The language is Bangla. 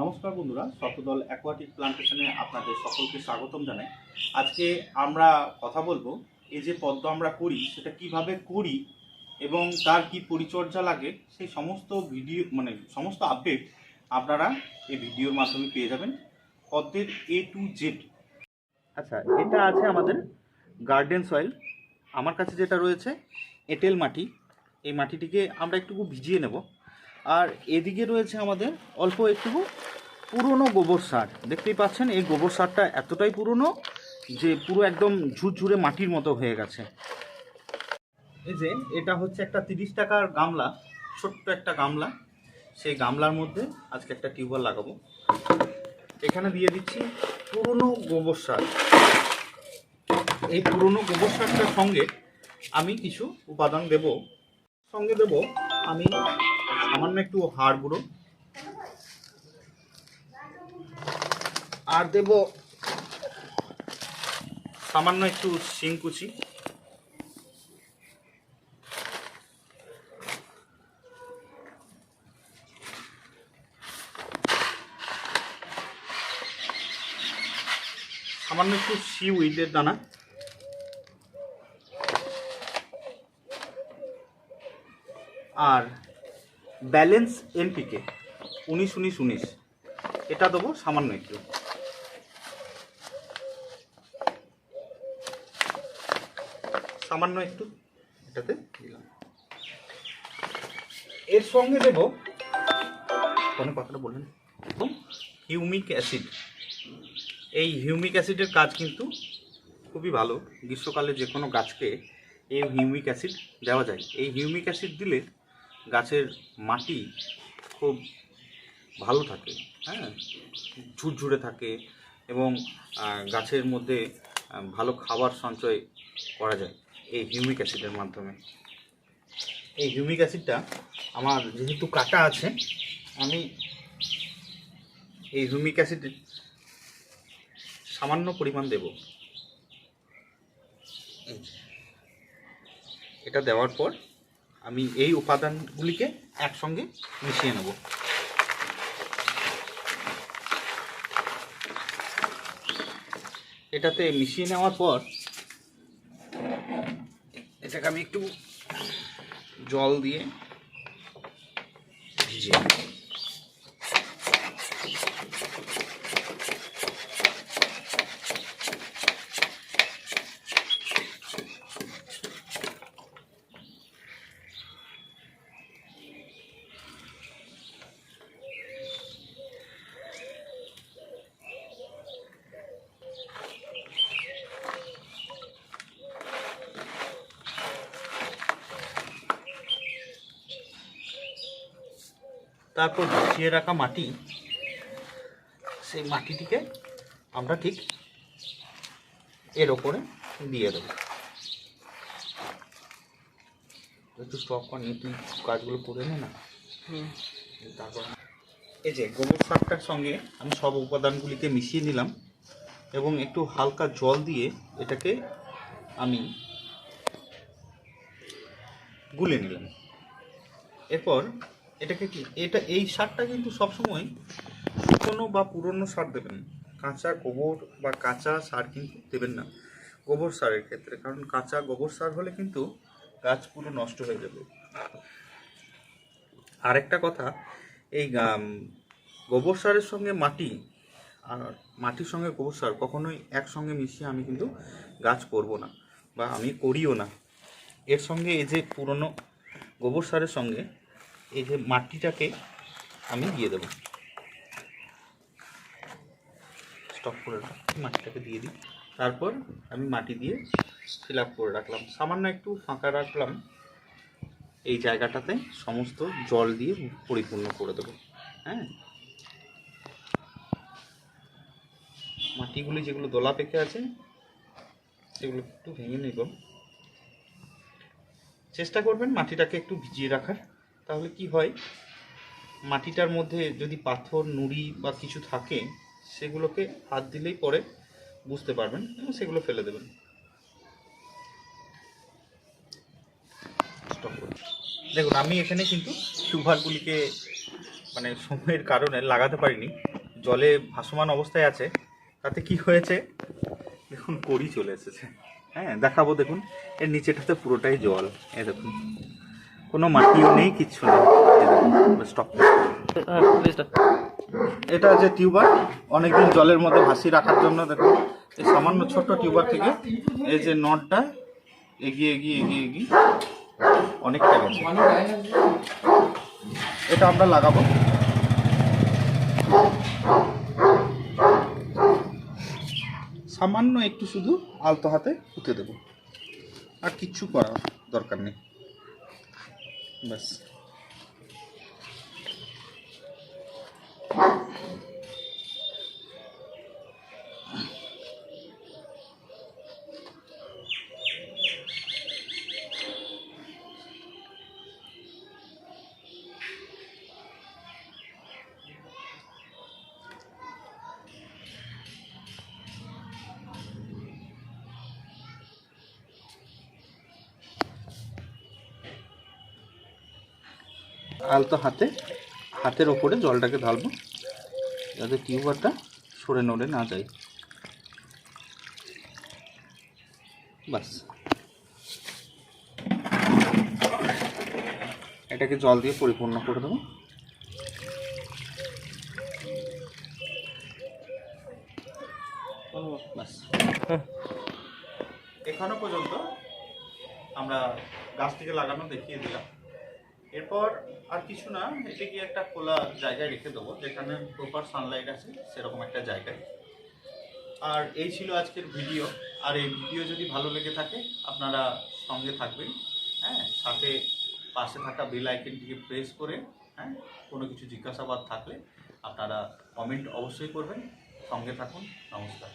নমস্কার বন্ধুরা, শতদল অ্যাকোয়াটিক প্লান্টেশনে আপনাদের সকলকে স্বাগতম জানাই। আজকে আমরা কথা বলবো এই যে পদ্ম আমরা করি সেটা কিভাবে করি এবং তার কি পরিচর্যা লাগে, সেই সমস্ত ভিডিও সমস্ত আপডেট আপনারা এই ভিডিওর মাধ্যমে পেয়ে যাবেন, পদ্মের A to Z। আচ্ছা, এটা আছে আমাদের গার্ডেন সয়েল। আমার কাছে যেটা রয়েছে এঁটেল মাটি। এই মাটিটিকে আমরা একটু ভিজিয়ে নেব। আর এদিকে রয়েছে আমাদের অল্প একটু পুরনো গোবর সার। দেখতেই পাচ্ছেন এই গোবর সারটা এতটাই পুরনো যে পুরো একদম ঝুরঝুরে মাটির মতো হয়ে গেছে। এই যে এটা হচ্ছে একটা 30 টাকার গামলা, ছোট্ট একটা গামলা। সেই গামলার মধ্যে আজকে একটা টিউবওয়েল লাগাবো। এখানে দিয়ে দিচ্ছি পুরনো গোবর সার। এই পুরনো গোবর সারটার সঙ্গে আমি কিছু উপাদান দেব। সঙ্গে দেব আমি সামান্য একটু হাড় গুঁড়ো, আর দেব সামান্য একটু শিংকুচি, সামান্য একটু সিউইডের দানা, আর ব্যালেন্স এনপিকে 19-19-19 এটা দেবো সামান্য একটু। সামান্য একটু এটাতে দিলাম। এর সঙ্গে দেব কোন কথাটা বললেন, হিউমিক অ্যাসিড। এই হিউমিক অ্যাসিডের কাজ কিন্তু খুবই ভালো। গ্রীষ্মকালে যে কোনো গাছকে এই হিউমিক অ্যাসিড দেওয়া যায়। এই হিউমিক অ্যাসিড দিলে গাছের মাটি খুব ভালো থাকে, হ্যাঁ, ঝুরঝুরে থাকে এবং গাছের মধ্যে ভালো খাবার সঞ্চয় করা যায় এই হিউমিক অ্যাসিডের মাধ্যমে। এই হিউমিক অ্যাসিডটা আমার যেহেতু কাটা আছে, আমি এই হিউমিক অ্যাসিড সামান্য পরিমাণ দেব। এটা দেওয়ার পর আমি এই উপাদানগুলিকে একসঙ্গে মিশিয়ে নেব। এটাতে মিশিয়ে নেওয়ার পর এটাকে আমি একটু জল দিয়ে ভিজিয়ে নেব। তারপর ভিজিয়ে রাখা মাটি, সেই মাটিটিকে আমরা ঠিক এর ওপরে দিয়ে দেবো। একটু স্টপ করিয়ে তুই কাজগুলো করে নে না। তারপর এই যে গোবর সারটার সঙ্গে আমি সব উপাদানগুলিকে মিশিয়ে নিলাম এবং একটু হালকা জল দিয়ে এটাকে আমি গুলে নিলাম। এরপর এটাকে এই সারটা কিন্তু সবসময় শুকনো বা পুরনো সার দেবেন। কাঁচা গোবর বা কাঁচা সার কিন্তু দেবেন না গোবর সারের ক্ষেত্রে, কারণ কাঁচা গোবর সার হলে কিন্তু গাছ পুরো নষ্ট হয়ে যাবে। আরেকটা কথা, এই গোবর সারের সঙ্গে মাটি আর মাটির সঙ্গে গোবর সার কখনোই একসঙ্গে মিশিয়ে আমি কিন্তু গাছ করব না, বা আমি করিও না। এর সঙ্গে এই যে পুরনো গোবর সারের সঙ্গে এই যে মাটিটাকে আমি দিয়ে দেবো। স্টপ করে মাটিটাকে দিয়ে দিই। তারপর আমি মাটি দিয়ে ফিল আপ করে রাখলাম, সামান্য একটু ফাঁকা রাখলাম। এই জায়গাটাতে সমস্ত জল দিয়ে পরিপূর্ণ করে দেবো। হ্যাঁ, মাটিগুলি যেগুলো দোলা পেকে আছে সেগুলো একটু ভেঙে নেব। চেষ্টা করবেন মাটিটাকে একটু ভিজিয়ে রাখার। তাহলে কি হয়, মাটিটার মধ্যে যদি পাথর নুড়ি বা কিছু থাকে সেগুলোকে হাত দিলেই পরে বুঝতে পারবেন এবং সেগুলো ফেলে দেবেন। দেখুন আমি এখানে কিন্তু সুপারগুলিকে মানে সময়ের কারণে লাগাতে পারিনি, জলে ভাসমান অবস্থায় আছে। তাতে কি হয়েছে দেখুন, কড়ি চলে এসেছে। হ্যাঁ, দেখাবো, দেখুন এর নিচেটাতে পুরোটাই জল। এ দেখুন, কোনো মাটিও নেই, কিচ্ছু নেই। স্টপ। এটা যে টিউবার অনেকদিন জলের মধ্যে ভাসিয়ে রাখার জন্য, দেখুন এই সামান্য ছোট্ট টিউবার থেকে এই যে নটটা এগিয়ে এগিয়ে এগিয়ে এগিয়ে অনেকটা গেছে। এটা আমরা লাগাবো। সামান্য একটু শুধু আলতো হাতে পুঁতে দেব, আর কিচ্ছু করার দরকার নেই, ব্যাস। আলতো হাতে হাতের ওপরে জলটাকে ঢালবো, যাতে টিউবারটা সরে নড়ে না যায়, বাস। এটাকে জল দিয়ে পরিপূর্ণ করে দেবো। বাস, এখনো পর্যন্ত আমরা গাছটিকে লাগানো দেখিয়ে দিলাম। এরপর আর কিছু না, এটাকে একটা খোলা জায়গায় রেখে দেবো, যেখানে প্রপার সানলাইট আছে সেরকম একটা জায়গায়। আর এই ছিল আজকের ভিডিও। আর এই ভিডিও যদি ভালো লেগে থাকে আপনারা সঙ্গে থাকবেন, হ্যাঁ, সাথে পাশে থাকা বেল আইকনটিকে প্রেস করে, হ্যাঁ, কোনো কিছু জিজ্ঞাসাবাদ থাকলে আপনারা কমেন্ট অবশ্যই করবেন। সঙ্গে থাকুন। নমস্কার।